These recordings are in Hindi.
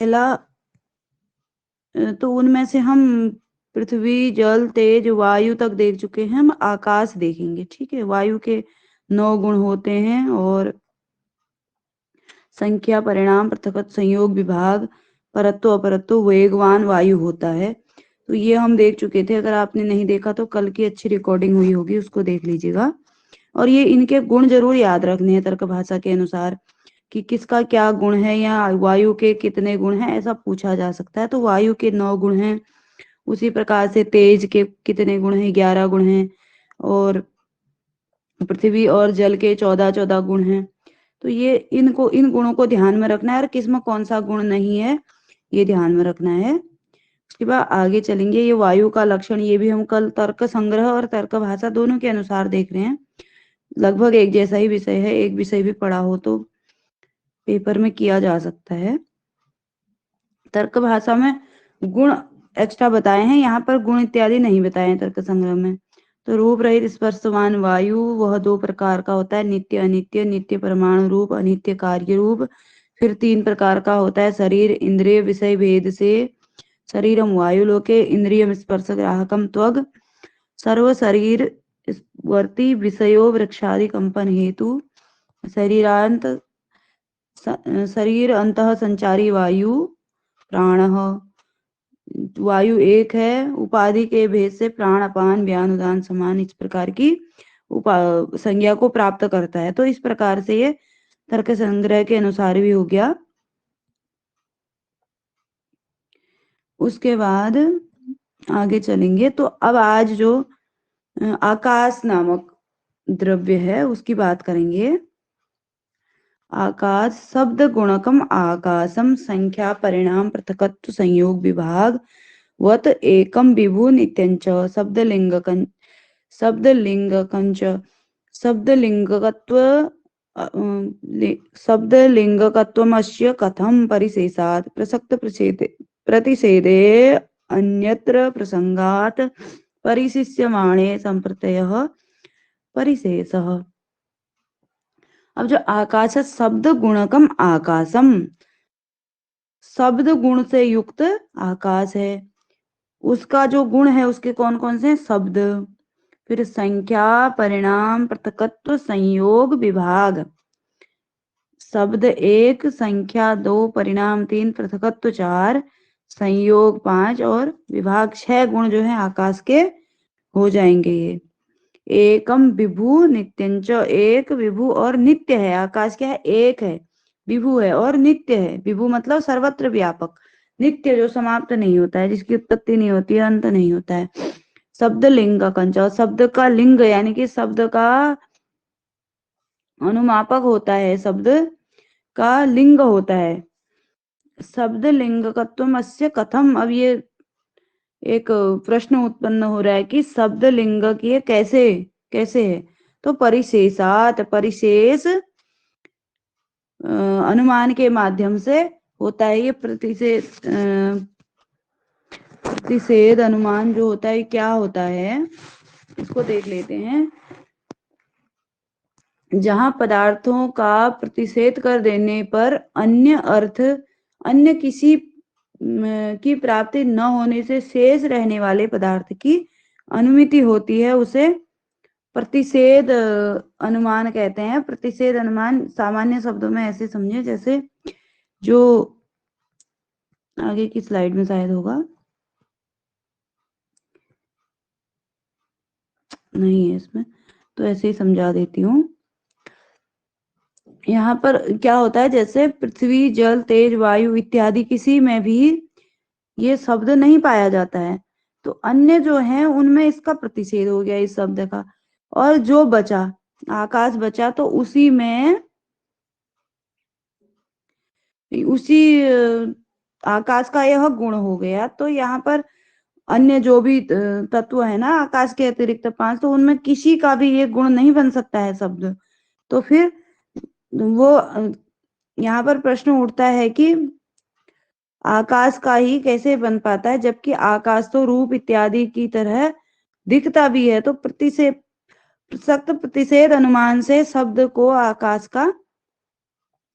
पहला तो उनमें से हम पृथ्वी, जल, तेज, वायु तक देख चुके हैं। हम आकाश देखेंगे। ठीक है, वायु के 9 गुण होते हैं और संख्या, परिणाम, पृथकत्व, संयोग, विभाग, परत्व, अपरत्व, वेगवान वायु होता है। तो ये हम देख चुके थे। अगर आपने नहीं देखा तो कल की अच्छी रिकॉर्डिंग हुई होगी, उसको देख लीजिएगा। और ये इनके गुण जरूर याद रखने हैं तर्क भाषा के अनुसार कि किसका क्या गुण है या वायु के कितने गुण हैं, ऐसा पूछा जा सकता है। तो वायु के 9 गुण हैं, उसी प्रकार से तेज के कितने गुण हैं, 11 गुण हैं, और पृथ्वी और जल के 14 गुण हैं। तो ये इन गुणों को ध्यान में रखना है और किसमें कौन सा गुण नहीं है ये ध्यान में रखना है। उसके बाद आगे चलेंगे। ये वायु का लक्षण, ये भी हम कल तर्क संग्रह और तर्क भाषा दोनों के अनुसार देख रहे हैं। लगभग एक जैसा ही विषय है, एक विषय भी पढ़ा हो तो पेपर में किया जा सकता है। तर्क भाषा में गुण एक्स्ट्रा बताए हैं, यहाँ पर गुण इत्यादि नहीं बताए हैं तर्क संग्रह में। तो रूप रहित स्पर्शवान वायु वह 2 प्रकार का होता है, नित्य अनित्य, नित्य परमाणु रूप, अनित्य कार्य रूप। फिर 3 प्रकार का होता है, शरीर, इंद्रिय, विषय भेद से शरीरम वायु लोके, इंद्रियम स्पर्श ग्राहकम त्वग, सर्व शरीर वर्ती विषयो वृक्षादि कंपन हेतु, शरीरांत शरीर अंतः संचारी वायु प्राणः। वायु एक है, उपाधि के भेद से प्राण, अपान, व्यान, उदान, समान इस प्रकार की संज्ञा को प्राप्त करता है। तो इस प्रकार से ये तर्क संग्रह के अनुसार भी हो गया। उसके बाद आगे चलेंगे। तो अब आज जो आकाश नामक द्रव्य है उसकी बात करेंगे। आकाश शब्द गुणकम आकाशम, संख्या, परिणाम, पृथकत्व, संयोग, विभाग वत एकम विभु नित्यंच, शब्दलिंगकंच शब्दलिंगकत्व शब्दलिंगकत्वमस्य कथम परिशेषात् प्रसक्त प्रतिषेधे अन्यत्र प्रसंगात् परिशिष्यमाणे संप्रत्ययः परिशेषः। अब जो आकाश है, शब्द गुणकम आकाशम, शब्द गुण से युक्त आकाश है। उसका जो गुण है उसके कौन कौन से हैं? शब्द, फिर संख्या, परिणाम, पृथकत्व, संयोग, विभाग। शब्द 1, संख्या 2, परिणाम 3, पृथकत्व 4, संयोग 5 और विभाग 6 गुण जो है आकाश के हो जाएंगे। ये एकम विभु नित्यंच, एक विभु और नित्य है। आकाश क्या है? एक है, विभु है और नित्य है। विभु मतलब सर्वत्र व्यापक, नित्य जो समाप्त नहीं होता है, जिसकी उत्पत्ति नहीं होती है, अंत नहीं होता है। शब्द लिंग का कंच, शब्द का लिंग यानी कि शब्द का अनुमापक होता है, शब्द का लिंग होता है। शब्द लिंगकत्वमस्य कथम, अब ये एक प्रश्न उत्पन्न हो रहा है कि शब्द लिंग की कैसे कैसे है। तो परिशेषात, परिशेष अनुमान के माध्यम से होता है। ये प्रतिषेध अनुमान जो होता है क्या होता है, इसको देख लेते हैं। जहां पदार्थों का प्रतिषेध कर देने पर अन्य अर्थ, अन्य किसी की प्राप्ति न होने से शेष रहने वाले पदार्थ की अनुमिति होती है, उसे प्रतिषेध अनुमान कहते हैं। प्रतिषेध अनुमान सामान्य शब्दों में ऐसे समझे जैसे जो आगे की स्लाइड में शायद होगा, नहीं है इसमें, तो ऐसे ही समझा देती हूँ। यहाँ पर क्या होता है, जैसे पृथ्वी, जल, तेज, वायु इत्यादि किसी में भी ये शब्द नहीं पाया जाता है, तो अन्य जो है उनमें इसका प्रतिषेध हो गया इस शब्द का। और जो बचा, आकाश बचा, तो उसी में उसी आकाश का यह गुण हो गया। तो यहाँ पर अन्य जो भी तत्व है ना आकाश के अतिरिक्त 5, तो उनमें किसी का भी ये गुण नहीं बन सकता है शब्द। तो फिर वो यहाँ पर प्रश्न उठता है कि आकाश का ही कैसे बन पाता है, जबकि आकाश तो रूप इत्यादि की तरह दिखता भी है। तो सख्त प्रतिषेध अनुमान से शब्द को आकाश का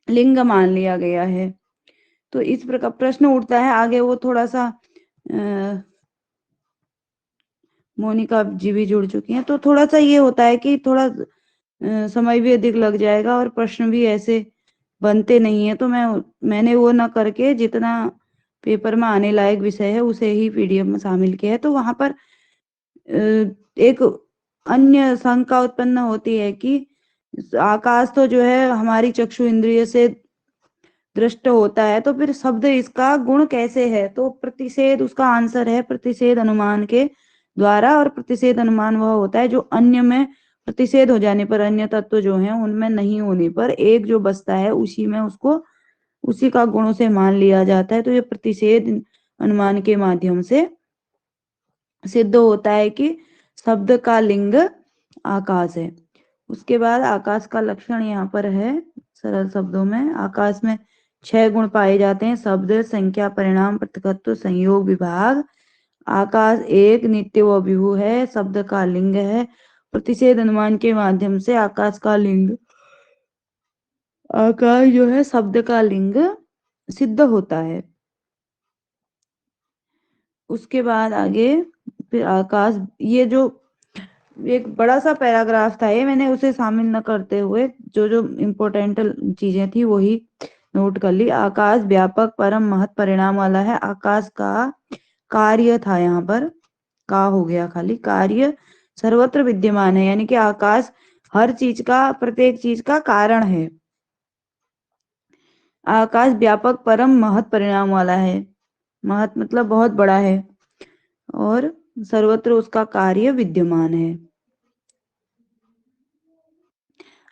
लिंग मान लिया गया है। तो इस प्रकार प्रश्न उठता है आगे। वो थोड़ा सा मोनिका जी भी जुड़ चुकी हैं, तो थोड़ा सा ये होता है कि थोड़ा समय भी अधिक लग जाएगा और प्रश्न भी ऐसे बनते नहीं है। तो मैंने वो ना करके जितना पेपर में आने लायक विषय है उसे ही पीडीएफ में शामिल किया है। तो वहां पर एक अन्य शंका उत्पन्न होती है कि आकाश तो जो है हमारी चक्षु इंद्रिय से दृष्ट होता है, तो फिर शब्द इसका गुण कैसे है? तो प्रतिषेध उसका आंसर है, प्रतिषेध अनुमान के द्वारा। और प्रतिषेध अनुमान वह होता है जो अन्य में प्रतिषेध हो जाने पर, अन्य तत्व जो है उनमें नहीं होने पर एक जो बचता है उसी में उसको उसी का गुणों से मान लिया जाता है। तो ये प्रतिषेध अनुमान के माध्यम से सिद्ध होता है कि शब्द का लिंग आकाश है। उसके बाद आकाश का लक्षण यहाँ पर है सरल शब्दों में। आकाश में 6 गुण पाए जाते हैं: शब्द, संख्या, परिणाम, पृथकत्व, संयोग, विभाग। आकाश एक नित्य व विभु है, शब्द का लिंग है। प्रतिषेध अनुमान के माध्यम से आकाश का लिंग, आकाश जो है शब्द का लिंग सिद्ध होता है। उसके बाद आगे फिर आकाश, ये जो एक बड़ा सा पैराग्राफ था ये मैंने उसे शामिल न करते हुए जो जो इम्पोर्टेंट चीजें थी वही नोट कर ली। आकाश व्यापक परम महत परिणाम वाला है। आकाश का कार्य था, यहाँ पर का हो गया खाली, कार्य सर्वत्र विद्यमान है, यानी कि आकाश हर चीज का, प्रत्येक चीज का कारण है। आकाश व्यापक परम महत परिणाम वाला है, महत मतलब बहुत बड़ा है, और सर्वत्र उसका कार्य विद्यमान है।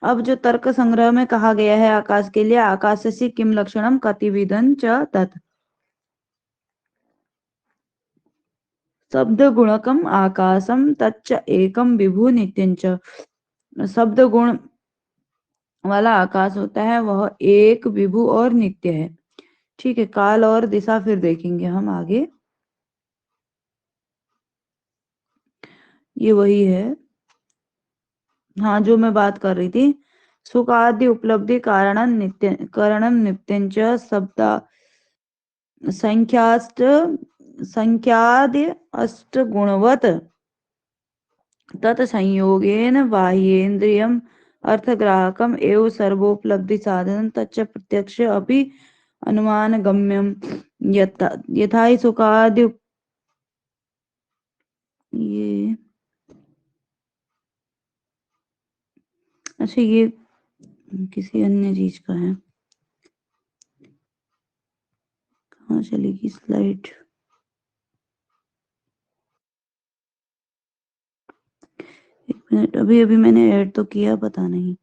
अब जो तर्क संग्रह में कहा गया है आकाश के लिए, आकाशस्य किम लक्षणम कतिविदं च तत्। शब्द गुणकम आकाशम तच्च एकम विभु नित्यं च। शब्द गुण वाला आकाश होता है वह एक, विभु और नित्य है। ठीक है, काल और दिशा फिर देखेंगे हम आगे। ये वही है, हाँ, जो मैं बात कर रही थी। सुखादि उपलब्धि कारणम नित्यंच शब्द संख्यास्त संख्यादि अष्ट गुणवत तत् संयोगेन बाह्येन्द्रियम अर्थग्राहकम एवं सर्वोपलब्धि साधन तच्च प्रत्यक्ष अपि अनुमान गम्यम यथा ही सुखादि। ये अच्छा, ये किसी अन्य चीज का है, कहाँ चलेगी स्लाइड? एक मिनट, अभी अभी मैंने ऐड तो किया, पता नहीं।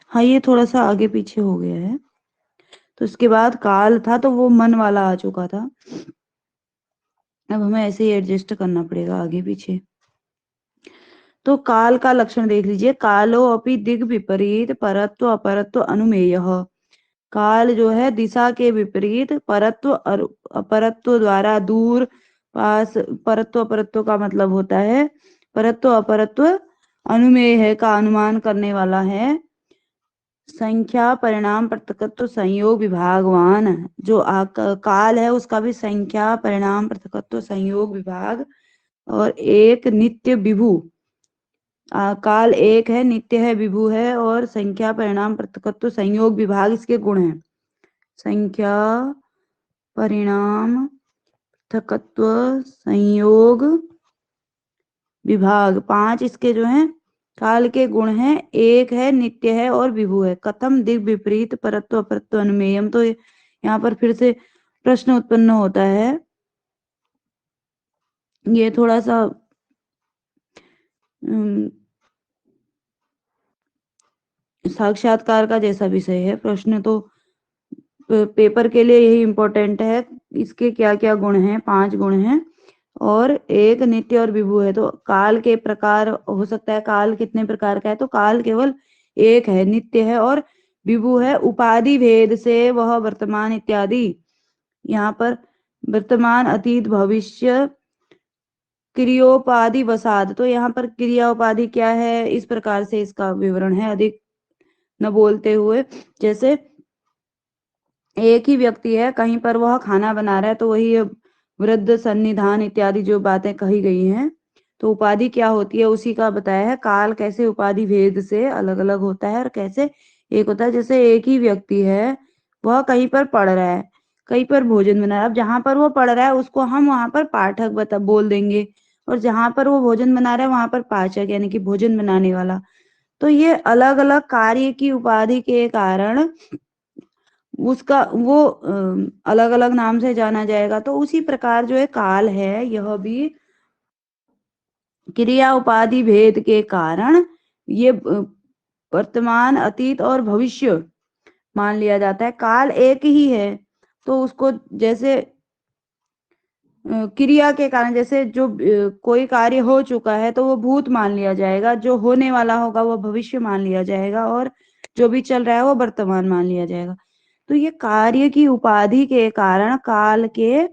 हाँ, ये थोड़ा सा आगे पीछे हो गया है। तो इसके बाद काल था तो वो मन वाला आ चुका था, अब हमें ऐसे ही एडजस्ट करना पड़ेगा आगे पीछे। तो काल का लक्षण देख लीजिए। कालो अपि दिग विपरीत परत्व अपरत्व अनुमेय। काल जो है दिशा के विपरीत, परत्व और अपरत्व द्वारा दूर पास, परत्व अपरत्व का मतलब होता है परत्व अपरत्व अनुमेय है का अनुमान करने वाला है। संख्या परिणाम पृथकत्व संयोग विभागवान। जो काल है उसका भी संख्या परिणाम पृथकत्व संयोग विभाग और एक नित्य विभु। काल एक है, नित्य है, विभु है, और संख्या परिणाम पृथकत्व संयोग विभाग इसके गुण हैं। संख्या परिणाम पृथकत्व संयोग विभाग 5 इसके जो हैं काल के गुण हैं। एक है, नित्य है और विभु है। कथम दिग विपरीत परत्व अपरत्व अनुमेयम। तो यहाँ पर फिर से प्रश्न उत्पन्न होता है। ये थोड़ा सा साक्षात्कार का जैसा विषय है। प्रश्न तो पेपर के लिए यही इम्पोर्टेंट है, इसके क्या क्या गुण हैं। 5 गुण हैं और एक नित्य और विभु है। तो काल के प्रकार हो सकता है, काल कितने प्रकार का है? तो काल केवल एक है, नित्य है और विभु है। उपाधि भेद से वह वर्तमान इत्यादि, यहाँ पर वर्तमान अतीत भविष्य क्रियोपाधि वसाद। तो यहाँ पर क्रिया उपाधि क्या है, इस प्रकार से इसका विवरण है। अधिक न बोलते हुए। जैसे एक ही व्यक्ति है, कहीं पर वह खाना बना रहा है तो वही वृद्ध, सन्निधान इत्यादि जो बातें कही गई हैं। तो उपाधि क्या होती है उसी का बताया है। काल कैसे उपाधि भेद से अलग अलग होता है और कैसे एक होता है। जैसे एक ही व्यक्ति है, वह कहीं पर पढ़ रहा है, कहीं पर भोजन बना रहा है। अब जहां पर वो पढ़ रहा है उसको हम वहां पर पाठक बोल देंगे, और जहां पर वो भोजन बना रहा है वहां पर पाचक यानी कि भोजन बनाने वाला। तो ये अलग अलग कार्य की उपाधि के कारण उसका वो अलग अलग नाम से जाना जाएगा। तो उसी प्रकार जो है काल है, यह भी क्रिया उपाधि भेद के कारण ये वर्तमान, अतीत और भविष्य मान लिया जाता है। काल एक ही है तो उसको जैसे क्रिया के कारण, जैसे जो कोई कार्य हो चुका है तो वो भूत मान लिया जाएगा, जो होने वाला होगा वो भविष्य मान लिया जाएगा, और जो भी चल रहा है वो वर्तमान मान लिया जाएगा। तो ये कार्य की उपाधि के कारण काल के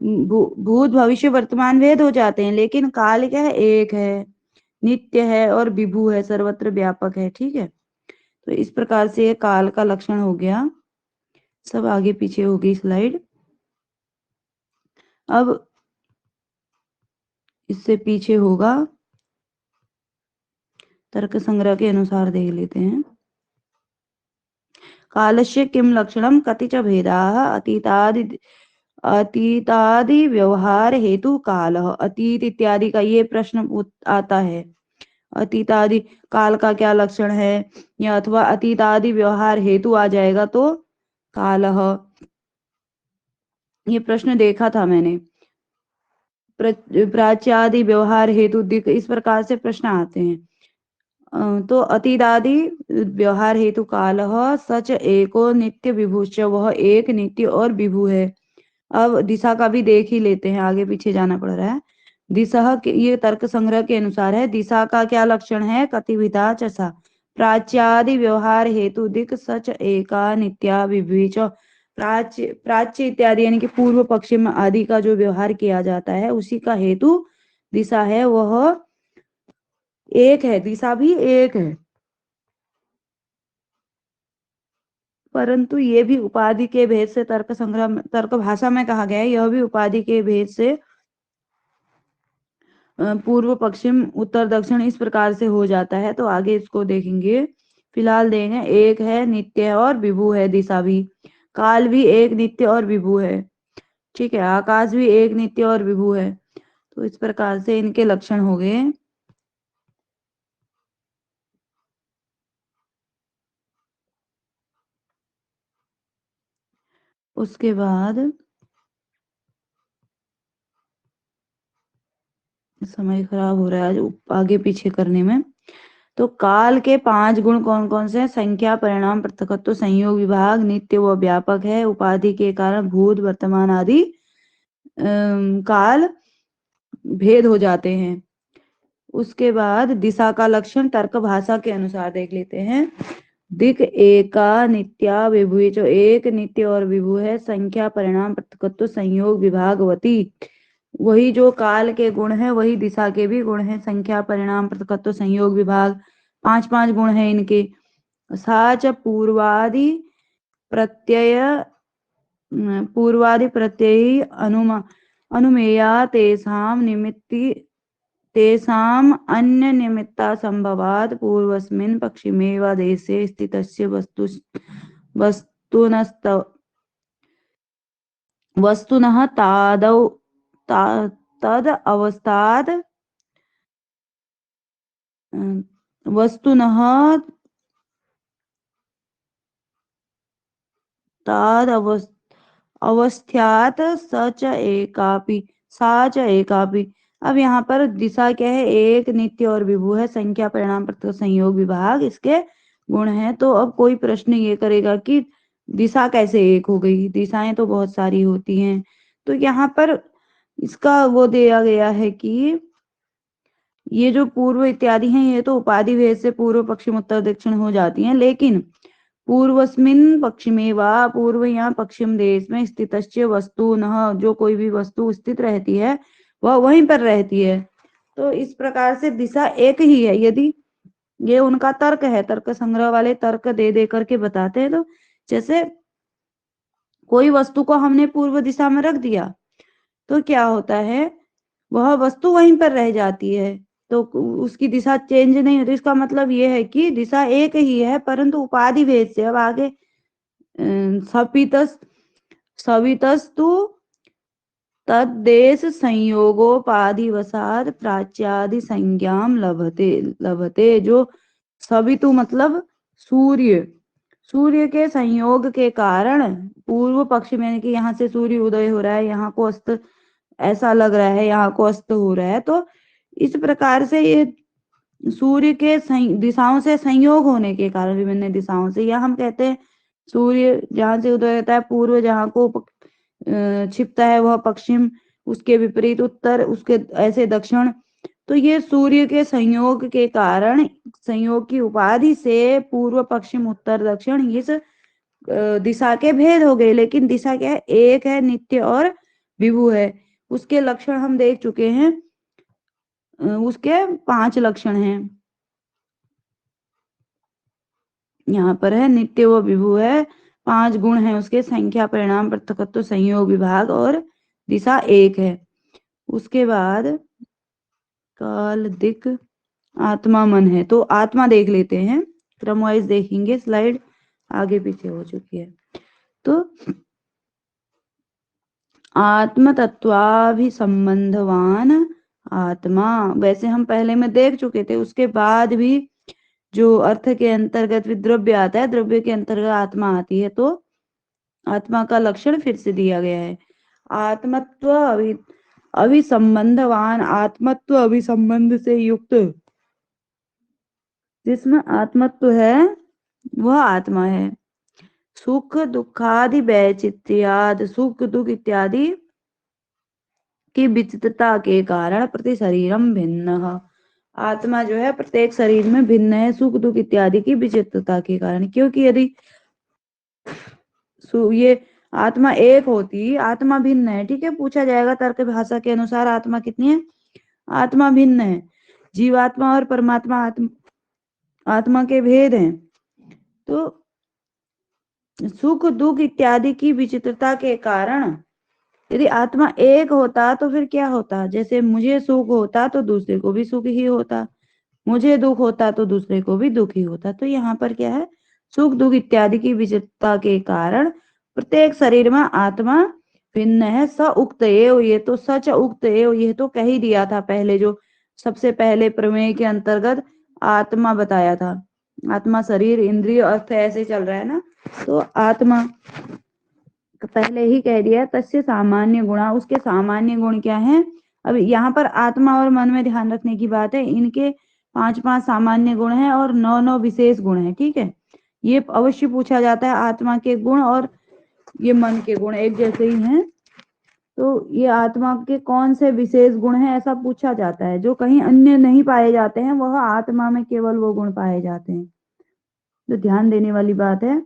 भूत, भविष्य, वर्तमान भेद हो जाते हैं, लेकिन काल क्या है, एक है, नित्य है और विभु है, सर्वत्र व्यापक है। ठीक है, तो इस प्रकार से ये काल का लक्षण हो गया। सब आगे पीछे होगी स्लाइड। अब इससे पीछे होगा तर्क संग्रह के अनुसार देख लेते हैं। कालस्य किम लक्षणम कति च भेदाः अतीतादि व्यवहार हेतु काल। अतीत इत्यादि का ये प्रश्न आता है। अतीतादि काल का क्या लक्षण है, या अथवा अतीतादि व्यवहार हेतु आ जाएगा तो कालः। ये प्रश्न देखा था मैंने। प्राच्यादि व्यवहार हेतु दिक, इस प्रकार से प्रश्न आते हैं। तो अतीतादि व्यवहार हेतु काल सच एको नित्य विभुश्च, वह एक नित्य और विभु है। अब दिशा का भी देख ही लेते हैं, आगे पीछे जाना पड़ रहा है। दिशा ये तर्क संग्रह के अनुसार है। दिशा का क्या लक्षण है, कतिविधा चसा प्राच्यादि व्यवहार हेतु दिक सच एका नित्या विभुच। प्राच्य इत्यादि यानी कि पूर्व, पश्चिम आदि का जो व्यवहार किया जाता है उसी का हेतु दिशा है, वह एक है, दिशा भी एक है। परंतु ये भी उपाधि के भेद से तर्क संग्रह, तर्क भाषा में कहा गया है, यह भी उपाधि के भेद से पूर्व, पश्चिम, उत्तर, दक्षिण इस प्रकार से हो जाता है। तो आगे इसको देखेंगे। फिलहाल देखें, एक है, नित्य और विभु है। दिशा भी, काल भी एक, नित्य और विभु है। ठीक है, आकाश भी एक, नित्य और विभु है। तो इस प्रकार से इनके लक्षण हो गए। उसके बाद समय खराब हो रहा है आज आगे पीछे करने में। तो काल के 5 गुण कौन कौन से हैं? संख्या, परिणाम, पृथकत्व, संयोग, विभाग, नित्य व व्यापक है। उपाधि के कारण भूत, वर्तमान आदि काल भेद हो जाते हैं। उसके बाद दिशा का लक्षण तर्क भाषा के अनुसार देख लेते हैं। दिक एका नित्या विभु, जो एक, नित्य और विभु है। संख्या, परिणाम, पृथकत्व, संयोग, विभागवती, वही जो काल के गुण है वही दिशा के भी गुण है। संख्या, परिणाम, पृथकत्व, संयोग, विभाग, 5 गुण है इनके। साच पूर्वादि प्रत्यय अनुमेया तेषां निमित्ति तेषाम् अन्य निमित्ता संभवात् पूर्वस्मिन् पश्चिमे वा देशे स्थितस्य वस्तुनः तद अवस्थात् वस्तुनः तद अवस्थ्यात् स च एकापि सा च एकापि। अब यहाँ पर दिशा क्या है, एक, नित्य और विभु है। संख्या, परिणाम, पृथक, संयोग, विभाग इसके गुण हैं। तो अब कोई प्रश्न ये करेगा कि दिशा कैसे एक हो गई, दिशाएं तो बहुत सारी होती हैं। तो यहाँ पर इसका वो दिया गया है कि ये जो पूर्व इत्यादि हैं ये तो उपाधि भेद से पूर्व, पश्चिम, उत्तर, दक्षिण हो जाती हैं, लेकिन पूर्वस्मिन् पश्चिमे वा, पूर्व या पश्चिम देश में स्थितस्य वस्तुनः, जो कोई भी वस्तु स्थित रहती है वह वहीं पर रहती है। तो इस प्रकार से दिशा एक ही है। यदि ये उनका तर्क है, तर्क संग्रह वाले तर्क दे दे करके बताते हैं। तो जैसे कोई वस्तु को हमने पूर्व दिशा में रख दिया तो क्या होता है, वह वस्तु वहीं पर रह जाती है, तो उसकी दिशा चेंज नहीं होती। इसका मतलब ये है कि दिशा एक ही है, परंतु उपाधि भेद से। अब आगे सवितस्तु तद्देश संयोगोपाधिवसात प्राच्यादि संज्ञाम लभते लभते। जो सवितु मतलब सूर्य, सूर्य के संयोग के कारण पूर्व पक्ष में, कि यहाँ से सूर्य उदय हो रहा है, यहाँ को अस्त ऐसा लग रहा है, यहाँ को अस्त हो रहा है, तो इस प्रकार से ये सूर्य के दिशाओं से संयोग होने के कारण, विभिन्न दिशाओं से, या हम कहते हैं सूर्य जहाँ से उदय होता है पूर्व, जहाँ को छिपता है वह पश्चिम, उसके विपरीत उत्तर, उसके ऐसे दक्षिण। तो ये सूर्य के संयोग के कारण, संयोग की उपाधि से पूर्व पश्चिम उत्तर दक्षिण इस दिशा के भेद हो गए। लेकिन दिशा क्या है, एक है, नित्य और विभु है। उसके लक्षण हम देख चुके हैं, उसके 5 लक्षण हैं। यहाँ पर है नित्य व विभु है, 5 गुण हैं उसके, संख्या, परिणाम, पृथकत्व, संयोग, विभाग और दिशा एक है। उसके बाद काल, दिक, आत्मा, मन है। तो आत्मा देख लेते हैं, क्रम वाइज देखेंगे, स्लाइड आगे पीछे हो चुकी है। तो आत्म तत्वाभिसंबंधवान आत्मा, वैसे हम पहले में देख चुके थे। उसके बाद भी जो अर्थ के अंतर्गत द्रव्य आता है, द्रव्य के अंतर्गत आत्मा आती है, तो आत्मा का लक्षण फिर से दिया गया है। आत्मत्व अभिसंबंधवान, आत्मत्व अभिसंबंध से युक्त, जिसमें आत्मत्व है वह आत्मा है। सुख दुखादि वैचित्र्याद, सुख दुख इत्यादि की विचित्रता के कारण प्रति शरीरम भिन्न, आत्मा जो है प्रत्येक शरीर में भिन्न है, सुख दुख इत्यादि की विचित्रता के कारण। क्योंकि यदि ये आत्मा एक होती, आत्मा भिन्न है, ठीक है, पूछा जाएगा तर्क भाषा के अनुसार आत्मा कितनी है, आत्मा भिन्न है। जीवात्मा और परमात्मा आत्मा के भेद हैं। तो सुख दुख इत्यादि की विचित्रता के कारण यदि आत्मा एक होता तो फिर क्या होता, जैसे मुझे सुख होता तो दूसरे को भी सुख ही होता, मुझे दुख होता तो दूसरे को भी दुख ही होता। तो यहाँ पर क्या है, सुख दुख इत्यादि की विचित्रता के कारण प्रत्येक शरीर में आत्मा भिन्न है। स उक्त एव, ये तो सच उक्त एव, ये तो कह ही दिया था पहले, जो सबसे पहले प्रमेय के अंतर्गत आत्मा बताया था। आत्मा शरीर इंद्रिय अर्थ ऐसे चल रहा है ना, तो आत्मा पहले ही कह दिया। तस्य सामान्य गुणा, उसके सामान्य गुण क्या है। अब यहाँ पर आत्मा और मन में ध्यान रखने की बात है, इनके 5 सामान्य गुण हैं और 9 विशेष गुण हैं, ठीक है। ये अवश्य पूछा जाता है, आत्मा के गुण और ये मन के गुण एक जैसे ही हैं, तो ये आत्मा के कौन से विशेष गुण हैं ऐसा पूछा जाता है। जो कहीं अन्य नहीं पाए जाते हैं, वह आत्मा में केवल वो गुण पाए जाते हैं, तो ध्यान देने वाली बात है।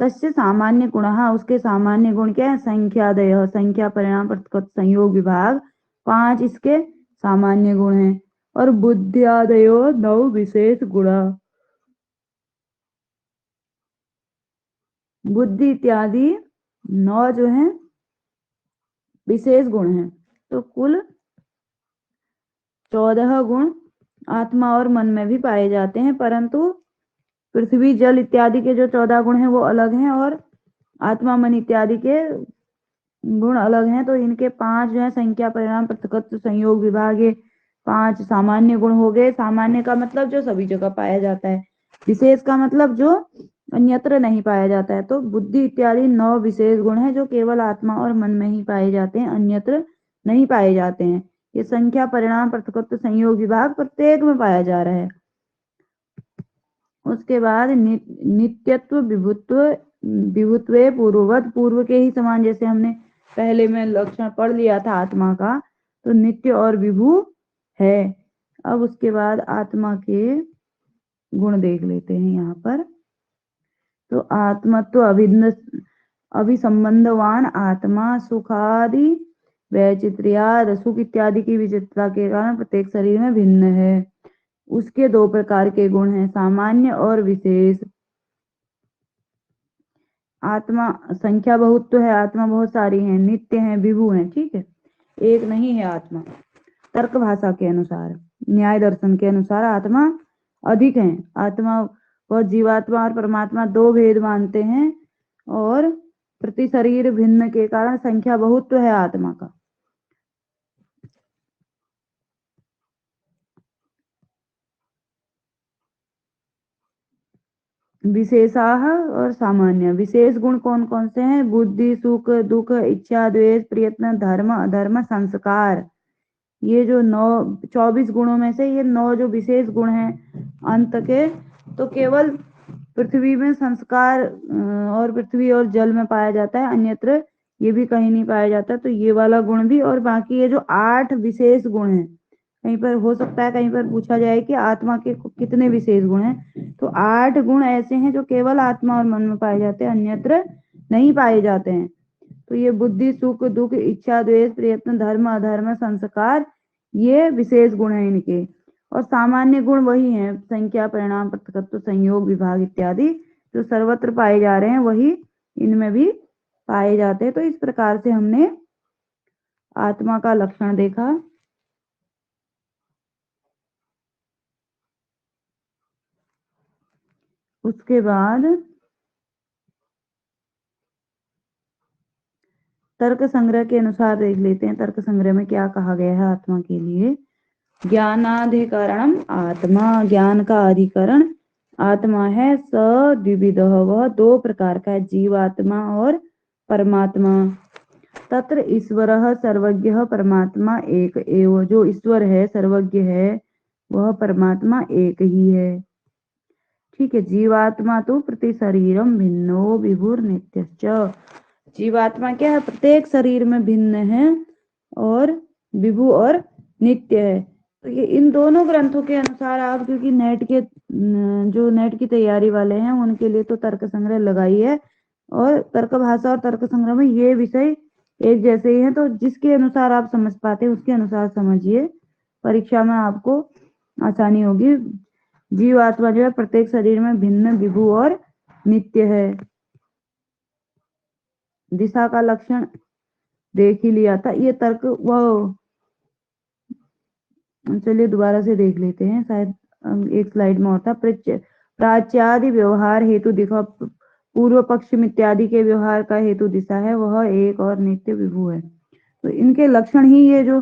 तस्य सामान्य गुणः, उसके सामान्य गुण क्या है, संख्यादय, संख्या, परिणाम, पृथक्त्व, संयोग, विभाग, 5 इसके सामान्य गुण हैं। और बुद्ध्यादयो 9 विशेष गुण, बुद्धि इत्यादि 9 जो हैं विशेष गुण हैं। तो कुल 14 गुण आत्मा और मन में भी पाए जाते हैं, परंतु पृथ्वी जल इत्यादि के जो 14 गुण हैं वो अलग हैं और आत्मा मन इत्यादि के गुण अलग हैं। तो इनके 5 जो है, संख्या, परिणाम, पृथक्त्व, संयोग, विभाग, ये 5 सामान्य गुण हो गए। सामान्य का मतलब जो सभी जगह पाया जाता है, विशेष का मतलब जो अन्यत्र नहीं पाया जाता है। तो बुद्धि इत्यादि 9 विशेष गुण हैं जो केवल आत्मा और मन में ही पाए जाते हैं, अन्यत्र नहीं पाए जाते हैं। ये संख्या, परिणाम, पृथक्त्व, संयोग, विभाग प्रत्येक में पाया जा रहा है। उसके बाद नित्यत्व विभुत्व, विभुत्वे पूर्ववत, पूर्व के ही समान, जैसे हमने पहले में लक्षण पढ़ लिया था आत्मा का, तो नित्य और विभु है। अब उसके बाद आत्मा के गुण देख लेते हैं यहाँ पर। तो आत्मत्व अभिन्न अभिसंबंधवान आत्मा, सुखादि वैचित्र्याद, सुख इत्यादि की विचित्रता के कारण प्रत्येक शरीर में भिन्न है। उसके दो प्रकार के गुण हैं, सामान्य और विशेष। आत्मा संख्या बहुत तो है, आत्मा बहुत सारी है, नित्य है, विभु है, ठीक है, एक नहीं है आत्मा। तर्क भाषा के अनुसार, न्याय दर्शन के अनुसार आत्मा अधिक है। आत्मा व जीवात्मा और परमात्मा दो भेद मानते हैं और प्रति शरीर भिन्न के कारण संख्या बहुत तो है आत्मा का। विशेषाह और सामान्य। विशेष गुण कौन कौन से हैं? बुद्धि, सुख, दुख, इच्छा, द्वेष, प्रयत्न, धर्म, अधर्म, संस्कार। ये जो 24 गुणों में से ये 9 जो विशेष गुण हैं अंत के, तो केवल पृथ्वी में संस्कार और पृथ्वी और जल में पाया जाता है, अन्यत्र ये भी कहीं नहीं पाया जाता। तो ये वाला गुण भी, और बाकी ये जो 8 विशेष गुण हैं, कहीं पर हो सकता है कहीं पर पूछा जाए कि आत्मा के कितने विशेष गुण हैं, तो 8 गुण ऐसे हैं जो केवल आत्मा और मन में पाए जाते हैं, अन्यत्र नहीं पाए जाते हैं। तो ये बुद्धि, सुख, दुख, इच्छा, द्वेष, प्रयत्न, धर्म, अधर्म, संस्कार, ये विशेष गुण हैं इनके। और सामान्य गुण वही हैं, संख्या, परिणाम, पृथकत्व, संयोग, विभाग इत्यादि जो सर्वत्र पाए जा रहे हैं वही इनमें भी पाए जाते हैं। तो इस प्रकार से हमने आत्मा का लक्षण देखा। उसके बाद तर्क संग्रह के अनुसार देख लेते हैं, तर्क संग्रह में क्या कहा गया है आत्मा के लिए। ज्ञानाधिकरणम आत्मा, ज्ञान का अधिकरण आत्मा है। स द्विविधः, वह दो प्रकार का है, जीवात्मा और परमात्मा। तत्र ईश्वरः सर्वज्ञः परमात्मा एक एव, जो ईश्वर है, सर्वज्ञ है, वह परमात्मा एक ही है, ठीक है। जीवात्मा तो प्रति शरीरम भिन्नो विभुर नित्यश्च। जीवात्मा क्या है? प्रत्येक शरीर में भिन्न है और विभु और नित्य है। तो ये इन दोनों ग्रंथों के अनुसार आप, क्योंकि नेट के जो नेट की तैयारी वाले हैं उनके लिए तो तर्क संग्रह लगाई है, और तर्क भाषा और तर्क संग्रह में ये विषय एक जैसे ही हैं, तो जिसके अनुसार आप समझ पाते हैं उसके अनुसार समझिए, परीक्षा में आपको आसानी होगी। जीवात्मा जो है प्रत्येक शरीर में भिन्न, विभु और नित्य है। दिशा का लक्षण देख ही लिया था, ये तर्क वो, चलिए दोबारा से देख लेते हैं, शायद एक स्लाइड में होता। प्राच्यादि व्यवहार हेतु दिखा, पूर्व पश्चिम इत्यादि के व्यवहार का हेतु दिशा है, वह एक और नित्य विभु है। तो इनके लक्षण ही ये जो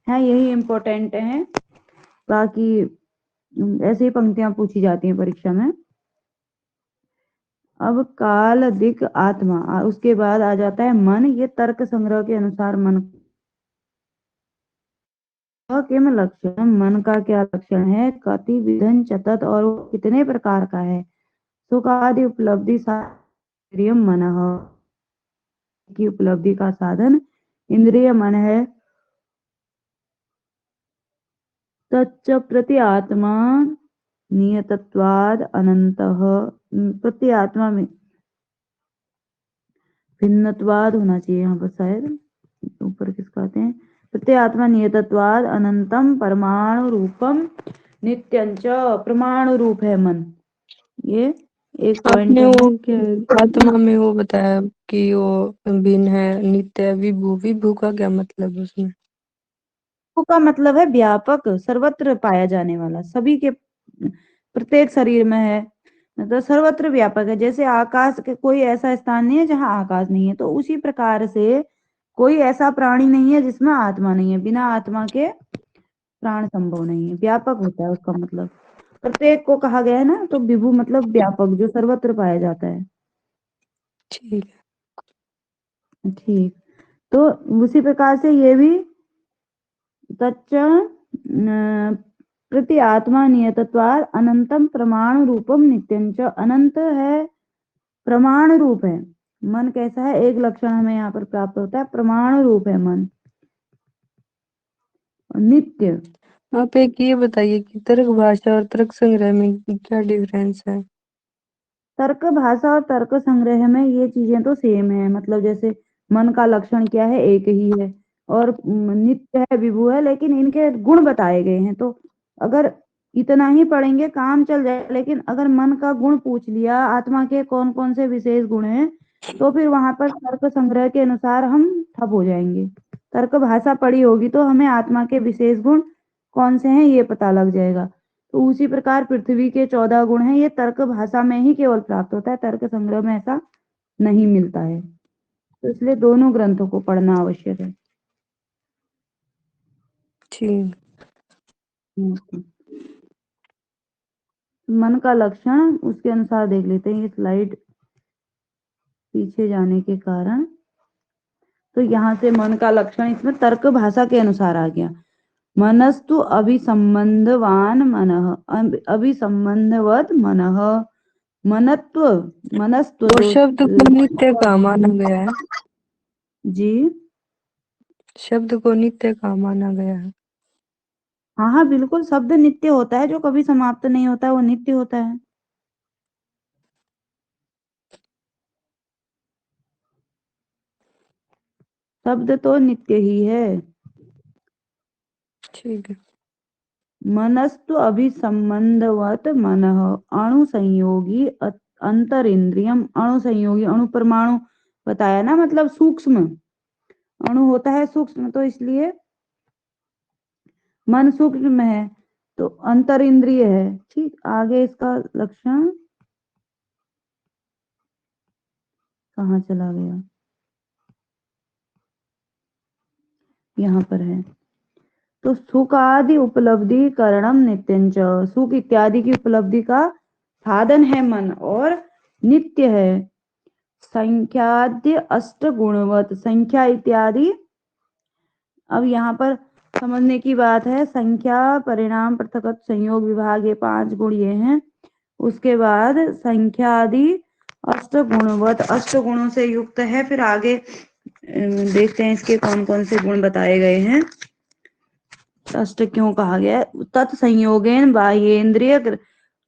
है यही इम्पोर्टेंट है, बाकी ऐसे ही पंक्तियां पूछी जाती हैं परीक्षा में। अब काल, दिक, आत्मा, उसके बाद आ जाता है मन। ये तर्क संग्रह के अनुसार मन किम लक्षण, मन का क्या लक्षण है? कति विधन चतत, और वो कितने प्रकार का है? सुख आदि उपलब्धि इंद्रिय मन की उपलब्धि का साधन इंद्रिय मन है। तच्च प्रति आत्मा नियतत्वाद अनंतः, प्रति आत्मा में भिन्नत्वाद होना चाहिए यहाँ पर, शायद ऊपर किसका आते हैं, प्रति आत्मा नियतत्वाद अनंतम परमाणु रूपम नित्यंच, परमाणु रूप है मन। ये एक पॉइंट आपने है। वो क्या आत्मा में वो बताया कि वो भिन्न है, नित्य है, विभु। विभु का क्या मतलब है उसमें? का मतलब है व्यापक, सर्वत्र पाया जाने वाला, सभी के प्रत्येक शरीर में है, मतलब सर्वत्र व्यापक है। जैसे आकाश के कोई ऐसा स्थान नहीं है जहाँ आकाश नहीं है, तो उसी प्रकार से कोई ऐसा प्राणी नहीं है जिसमें आत्मा नहीं है। बिना आत्मा के प्राण संभव नहीं है, व्यापक होता है उसका मतलब। प्रत्येक को कहा गया है ना, तो विभु मतलब व्यापक, जो सर्वत्र पाया जाता है। ठीक ठीक, तो उसी प्रकार से ये भी तच्च प्रति आत्मा नियतत्वात् अनंतम प्रमाण रूपम नित्यंच, अनंत है, प्रमाण रूप है। मन कैसा है? एक लक्षण हमें यहाँ पर प्राप्त होता है, प्रमाण रूप है मन, नित्य। आप एक ये बताइए कि तर्क भाषा और तर्क संग्रह में क्या डिफरेंस है? तर्क भाषा और तर्क संग्रह में ये चीजें तो सेम है, मतलब जैसे मन का लक्षण क्या है? एक ही है, और नित्य है, विभु है, लेकिन इनके गुण बताए गए हैं। तो अगर इतना ही पढ़ेंगे काम चल जाए, लेकिन अगर मन का गुण पूछ लिया, आत्मा के कौन कौन से विशेष गुण हैं, तो फिर वहां पर तर्क संग्रह के अनुसार हम ठप हो जाएंगे। तर्क भाषा पढ़ी होगी तो हमें आत्मा के विशेष गुण कौन से हैं ये पता लग जाएगा। तो उसी प्रकार पृथ्वी के 14 गुण हैं, ये तर्क भाषा में ही केवल प्राप्त होता है, तर्क संग्रह में ऐसा नहीं मिलता है। तो इसलिए दोनों ग्रंथों को पढ़ना आवश्यक है। ठीक। मन का लक्षण उसके अनुसार देख लेते हैं, ये स्लाइड पीछे जाने के कारण। तो यहाँ से मन का लक्षण इसमें तर्क भाषा के अनुसार आ गया। मनस्तु अभिसंबंधवान मनः, अभिसंबंधवत मनः, मनत्व, मनस्तु वो दो शब्द को नित्य का माना गया है। जी शब्द को नित्य का माना गया है। हाँ हाँ बिल्कुल, शब्द नित्य होता है, जो कभी समाप्त नहीं होता है वो नित्य होता है। शब्द तो नित्य ही है। ठीक है। मनस्तु अभिसंबंधवत मनः, अणु संयोगी अंतर इंद्रियम, अणु संयोगी, अणु परमाणु बताया ना, मतलब सूक्ष्म अणु होता है, सूक्ष्म, तो इसलिए मन सूक्ष्म है तो अंतर इंद्रिय है। ठीक, आगे इसका लक्षण कहाँ चला गया, यहाँ पर है। तो सुख आदि उपलब्धि करणम नित्यंच, सुख इत्यादि की उपलब्धि का साधन है मन और नित्य है। संख्याद्य अष्ट गुणवत, संख्या इत्यादि, अब यहाँ पर समझने की बात है, संख्या परिणाम पृथक संयोग विभाग, ये 5 गुण ये हैं। उसके बाद संख्या आदि अष्ट गुणवत, अष्ट गुणों से युक्त है। फिर आगे देखते हैं इसके कौन कौन से गुण बताए गए हैं, अष्ट क्यों कहा गया है। तत्संयोगेन बाह्येन्द्रिय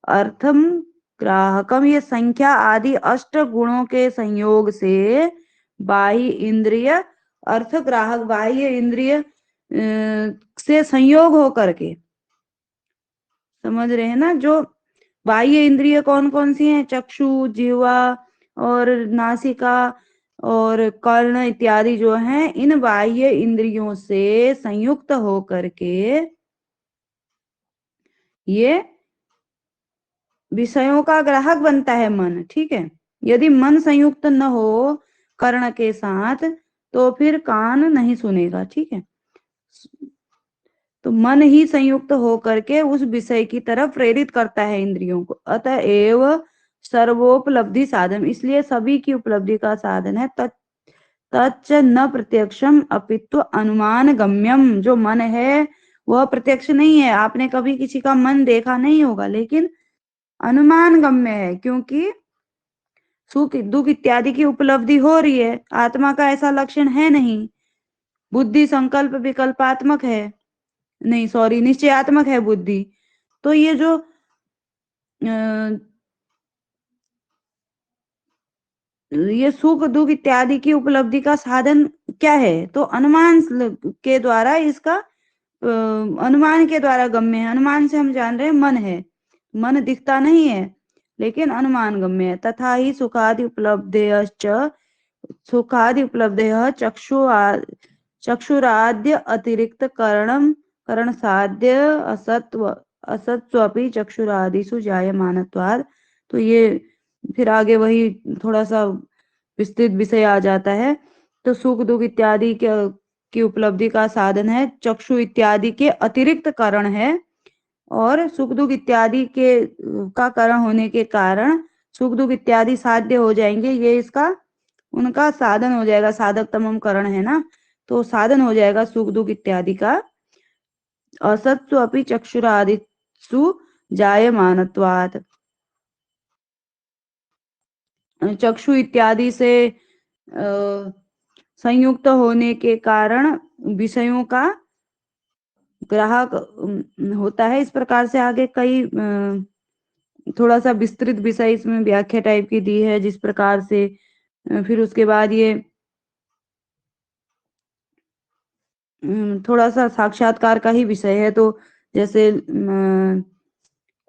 अर्थम ग्राहकम, ये संख्या आदि अष्ट गुणों के संयोग से बाह्य इंद्रिय अर्थ ग्राहक, बाह्य इंद्रिय से संयोग हो करके, समझ रहे हैं ना, जो बाह्य इंद्रिय कौन कौन सी हैं, चक्षु, जिह्वा और नासिका और कर्ण इत्यादि जो हैं, इन बाह्य इंद्रियों से संयुक्त हो करके ये विषयों का ग्राहक बनता है मन। ठीक है, यदि मन संयुक्त न हो कर्ण के साथ तो फिर कान नहीं सुनेगा। ठीक है, तो मन ही संयुक्त हो करके उस विषय की तरफ प्रेरित करता है इंद्रियों को, अतएव सर्वोपलब्धि साधन, इसलिए सभी की उपलब्धि का साधन है। तच्च न प्रत्यक्षम अपितु अनुमान गम्यम, जो मन है वह प्रत्यक्ष नहीं है, आपने कभी किसी का मन देखा नहीं होगा, लेकिन अनुमान गम्य है, क्योंकि सुख दुख इत्यादि की उपलब्धि हो रही है। आत्मा का ऐसा लक्षण है नहीं, बुद्धि संकल्प विकल्पात्मक है, नहीं सॉरी निश्चयात्मक है बुद्धि। तो ये जो ये सुख दुख इत्यादि की उपलब्धि का साधन क्या है, तो अनुमान के द्वारा इसका अनुमान के द्वारा गम्य है। अनुमान से हम जान रहे हैं मन है, मन दिखता नहीं है लेकिन अनुमान गम्य है। तथा ही सुखादि उपलब्धेश्च, सुखादि उपलब्धेय चक्षुराद्य अतिरिक्त करणम करण साध्य असत्व असत्स्वपि चक्षुरादिषु जायमानत्वात्। तो ये फिर आगे वही थोड़ा सा विस्तृत विषय आ जाता है। तो सुख दुख इत्यादि की उपलब्धि का साधन है, चक्षु इत्यादि के अतिरिक्त कारण है, और सुख दुख इत्यादि के का कारण होने के कारण सुख दुख इत्यादि साध्य हो जाएंगे, ये इसका उनका साधन हो जाएगा, साधक तमम करण है ना, तो साधन हो जाएगा सुख दुख इत्यादि का। असत्सु अपि चक्षुरादिषु जायमानत्वात्, चक्षु इत्यादि से संयुक्त होने के कारण विषयों का ग्राहक होता है। इस प्रकार से आगे कई थोड़ा सा विस्तृत विषय इसमें व्याख्या टाइप की दी है, जिस प्रकार से फिर उसके बाद ये थोड़ा सा साक्षात्कार का ही विषय है। तो जैसे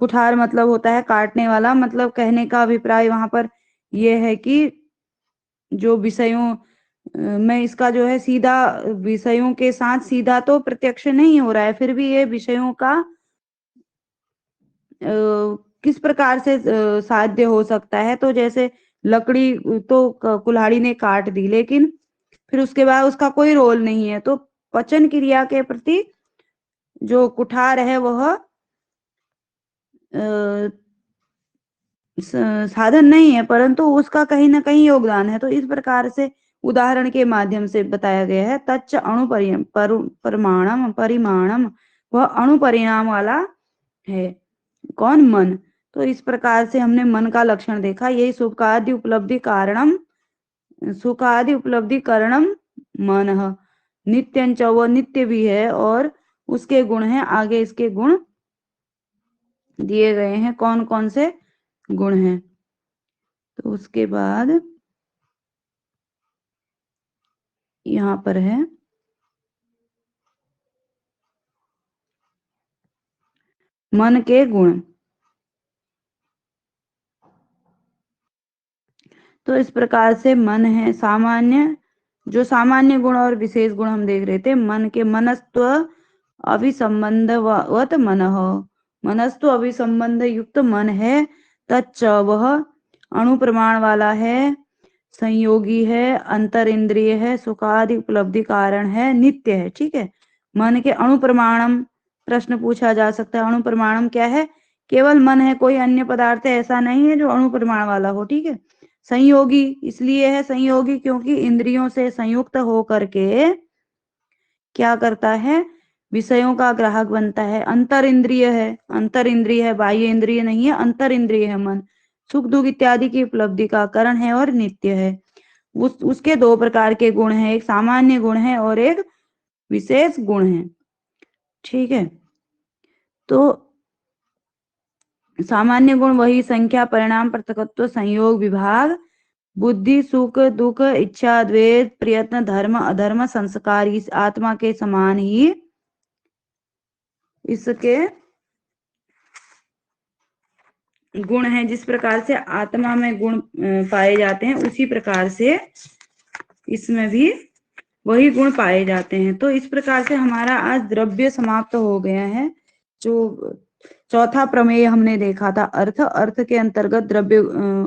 कुठार मतलब होता है काटने वाला। मतलब कहने का अभिप्राय वहां पर यह है कि जो विषयों में इसका जो है सीधा विषयों के साथ सीधा तो प्रत्यक्ष नहीं हो रहा है, फिर भी ये विषयों का किस प्रकार से साध्य हो सकता है। तो जैसे लकड़ी तो कुल्हाड़ी ने काट दी, लेकिन फिर उसके बाद उसका कोई रोल नहीं है, तो पचन क्रिया के प्रति जो कुठार है वह साधन नहीं है, परंतु उसका कहीं ना कहीं योगदान है। तो इस प्रकार से उदाहरण के माध्यम से बताया गया है। तच्च अणु परिमाणम परिमाणम, वह अणु परिणाम वाला है। कौन? मन। तो इस प्रकार से हमने मन का लक्षण देखा। यही सुखादि उपलब्धि कारणम, सुखादि उपलब्धि कारणम मन। नित्यंच, वह नित्य भी है और उसके गुण हैं। आगे इसके गुण दिए गए हैं, कौन कौन से गुण हैं। तो उसके बाद यहाँ पर है मन के गुण। तो इस प्रकार से मन है सामान्य, जो सामान्य गुण और विशेष गुण हम देख रहे थे। मन के मनस्त्व अभिसंबंधवत मनः, मनस्त्व अभिसंबंध युक्त मन है। तच्च, वह अणु प्रमाण वाला है, संयोगी है, अंतर इंद्रिय है, सुखादि उपलब्धि कारण है, नित्य है। ठीक है। मन के अणु प्रमाणम प्रश्न पूछा जा सकता है। अणु प्रमाणम क्या है? केवल मन है, कोई अन्य पदार्थ ऐसा नहीं है जो अणु प्रमाण वाला हो। ठीक है। संयोगी इसलिए है संयोगी क्योंकि इंद्रियों से संयुक्त होकर के क्या करता है? विषयों का ग्राहक बनता है। अंतर इंद्रिय है, अंतर इंद्रिय है, बाह्य इंद्रिय नहीं है, अंतर इंद्रिय है मन। सुख दुख इत्यादि की उपलब्धि का कारण है और नित्य है। उसके दो प्रकार के गुण हैं, एक सामान्य गुण है और एक विशेष गुण है। ठीक है। तो सामान्य गुण वही संख्या, परिणाम, पृथकत्व, संयोग, विभाग, बुद्धि, सुख दुख, इच्छा, द्वेष, प्रयत्न, धर्म अधर्म, संस्कार, इस आत्मा के समान ही इसके गुण हैं। जिस प्रकार से आत्मा में गुण पाए जाते हैं, उसी प्रकार से इसमें भी वही गुण पाए जाते हैं। तो इस प्रकार से हमारा आज द्रव्य समाप्त हो गया है। जो चौथा प्रमेय हमने देखा था, अर्थ, अर्थ के अंतर्गत द्रव्य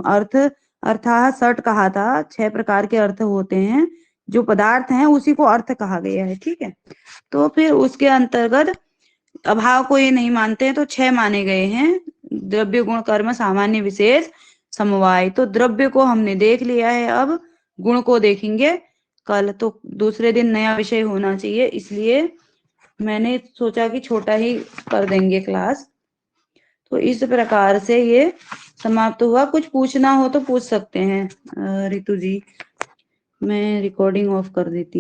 अर्थ अर्थात सट कहा था। 6 प्रकार के अर्थ होते हैं, जो पदार्थ हैं उसी को अर्थ कहा गया है। ठीक है। तो फिर उसके अंतर्गत अभाव को ये नहीं मानते हैं, तो 6 माने गए हैं, द्रव्य गुण कर्म सामान्य विशेष समवाय। तो द्रव्य को हमने देख लिया है, अब गुण को देखेंगे कल। तो दूसरे दिन नया विषय होना चाहिए, इसलिए मैंने सोचा कि छोटा ही कर देंगे क्लास। तो इस प्रकार से ये समाप्त हुआ। कुछ पूछना हो तो पूछ सकते हैं। रितु जी, मैं रिकॉर्डिंग ऑफ कर देती